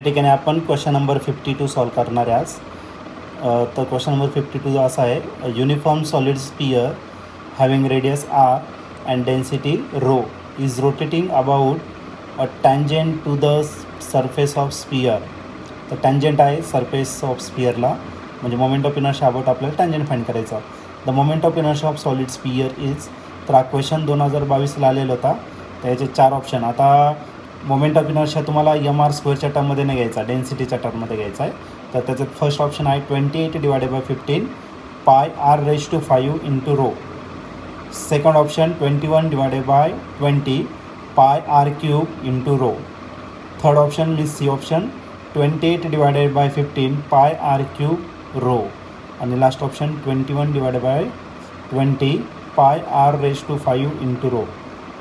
ठिकाणी आपण question number 52 solve करणार आहे आज. तर क्वेश्चन नंबर 52 असा आहे, uniform solid sphere having radius R and density rho is rotating about a tangent to the surface of sphere. तर टँजेंट आहे सरफेस ऑफ स्पियरला, म्हणजे मोमेंट ऑफ इनर्शिया अबाउट आपल्याला टँजेंट फाइंड करायचा. The moment of inertia of solid sphere is. तर हा question 2022ला आलेला होता. तर याचे 4 ऑप्शन. आता मोमेंट ऑफ इनर्शिया तुम्हाला mr² टर्ममध्ये नाही घ्यायचा, डेन्सिटीच्या टर्ममध्ये घ्यायचा आहे. तर त्याच्यात फर्स्ट ऑप्शन आहे 28/15 पाय r⁵ into rho. Second option 21/20 pi r³ into rho. Third option means C option 28/15 pi r³ row. आणि लास्ट ऑप्शन 21/20 पाय r⁵ इंटू रो.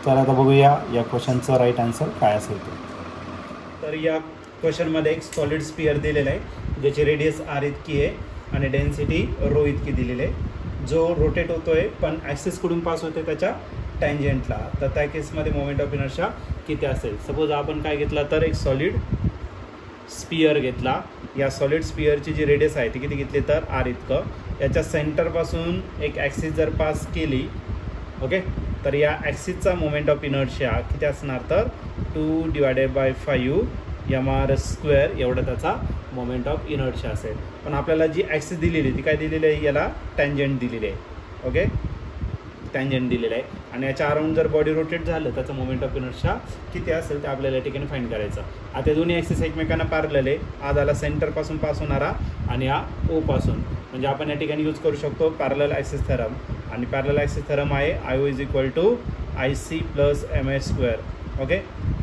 तर आता बघूया या क्वेश्चनचं राईट आन्सर काय असेल ते. तर या क्वेश्चनमध्ये एक सॉलिड स्पियर दिलेला आहे, ज्याची रेडियस आर इतकी आहे आणि डेन्सिटी रो इतकी दिलेली आहे, जो रोटेट होतो आहे पण ॲक्सिसकडून पास होते त्याच्या टँजेंटला. तर त्या केसमध्ये मोमेंट ऑफ इनर्शिया किती असेल. सपोज आपण काय घेतला तर एक सॉलिड स्पियर घेतला. या सॉलिड स्पियरची जी रेडियस आहे ती किती घेतली तर आर इतकं. याच्या सेंटरपासून एक ॲक्सिस जर पास केली, ओके, तर या ॲक्सिसचा मोमेंट ऑफ इनर्शिया किती असणार तर 2/5 mr² एवढा त्याचा मोमेंट ऑफ इनर्शिया असेल. पण आपल्याला जी ॲक्सिस दिलेली ती काय दिलेली आहे, याला टँजेंट दिलेली आहे. ओके, टँजेंट दिलेलं आहे आणि याच्या अराउंड जर बॉडी रोटेट झालं त्याचं मोमेंट ऑफ इनर्शिया किती असेल ते आपल्याला या ठिकाणी फाइंड करायचं. आता दोन्ही ॲक्सिस एकमेकांना पॅरलल आहे. आज आला सेंटरपासून पास होणारा आणि हा ओ पासून, म्हणजे आपण या ठिकाणी यूज करू शकतो पॅरलल ॲक्सिस थेरम. आणि पॅरलल ॲक्सिस थेरम आहे IO = IC + MS². ओके,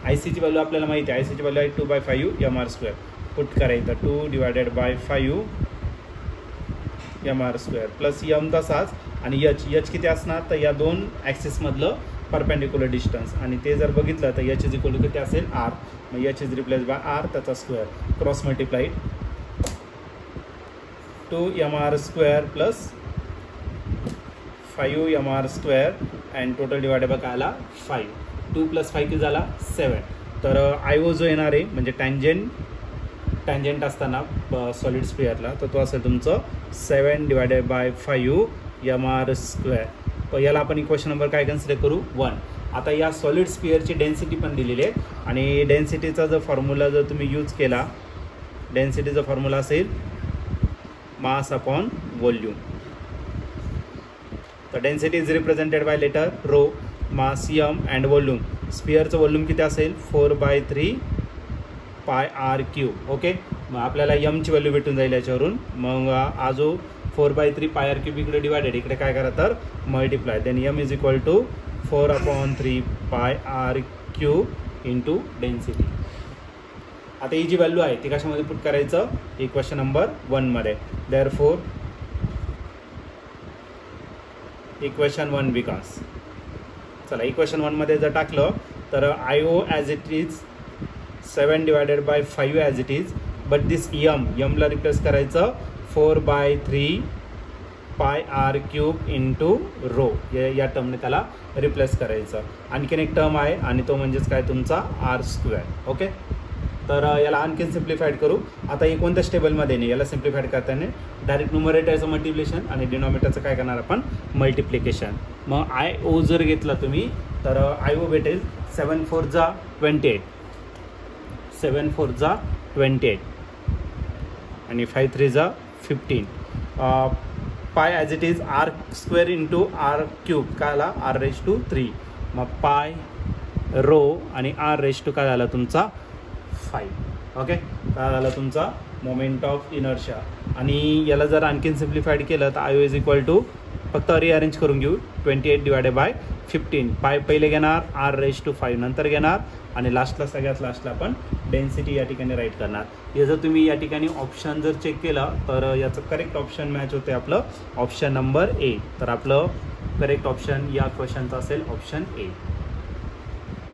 ICची व्हॅल्यू आपल्याला माहिती आहे. ICची व्हॅल्यू आहे 2/5 mr². पुट करायचं 2/5 mr² प्लस m तसाच. आणि H किती असणार तर या दोन ॲक्सिसमधलं परपेंडिक्युलर डिस्टन्स, आणि ते जर बघितलं तर H = किती असेल R. मग H is replace by R, त्याचा square cross multiplied 2 mr² plus 5 mr² and total divided by काय आला 5. 2 + 5 किती झाला 7. तर IO जो येणार आहे म्हणजे टँजेंट असताना सॉलिड स्पियरला, तर तो असेल तुमचं 7/5 mr². तर याला आपण इक्वेशन नंबर काय कन्सिडर करू 1. आता या सॉलिड स्पियरची डेन्सिटी पण दिलेली आहे आणि डेन्सिटीचा जर फॉर्म्युला जर तुम्ही यूज केला, डेन्सिटीचा फॉर्म्युला असेल मास अपॉन व्हॉल्यूम. तर density is represented by letter rho, mass m and volume. स्पियरचं व्हॉल्यूम किती असेल 4/3 पाय r³. ओके, मग आपल्याला mची व्हॅल्यू भेटून जाईल याच्यावरून. मग हा जो 4/3 पाय r³ इकडे डिवायडेड, इकडे काय करा तर मल्टिप्लाय. देन m = 4/3 पाय r³ इंटू डेन्सिटी. आता ही जी व्हॅल्यू आहे ती कशामध्ये पुट करायचं इक्वेशन नंबर 1 मध्ये. देअरफॉर इक्वेशन 1 विकास. चला इक्वेशन 1 मध्ये जर टाकलं तर IO as it is 7/5 as it is, but this mला रिप्लेस करायचं 4/3 पाय r³ इंटू रो, या टर्मने त्याला रिप्लेस करायचं. आणखीन एक टर्म आहे आणि तो म्हणजेच काय तुमचा r². ओके, तर याला आणखीन सिम्प्लिफाईड करू. आता हे कोणत्या स्टेबलमध्ये नाही, याला सिम्प्लिफाईड करताना डायरेक्ट न्यूमरेटरचं मल्टिप्लिकेशन आणि डिनॉमिनेटरचं काय करणार आपण मल्टिप्लिकेशन. मग IO जर घेतला तुम्ही तर IO भेटेल 7×4 = 28, 7×4 = 28 आणि 5×3 = 15. पाय as it is r² into r³ काय आला r⁵. मग पाय रो आणि r⁵ काय झाला तुमचा 5. ओके, काय झाला तुमचा मोमेंट ऑफ इनर्शिया. आणि याला जर आणखीन सिम्प्लिफाईड केलं तर IO = फक्त रिअरेंज करून घेऊ 28/15. पाय पहिले घेणार r⁵, नंतर घेणार आणि लास्टला सगळ्यात लास्टला आपण डेन्सिटी या ठिकाणी राईट करणार. हे जर तुम्ही या ठिकाणी ऑप्शन जर चेक केलं तर याचं करेक्ट ऑप्शन मॅच होते आपलं ऑप्शन नंबर A. तर आपलं करेक्ट ऑप्शन या क्वेश्चनचं असेल ऑप्शन A.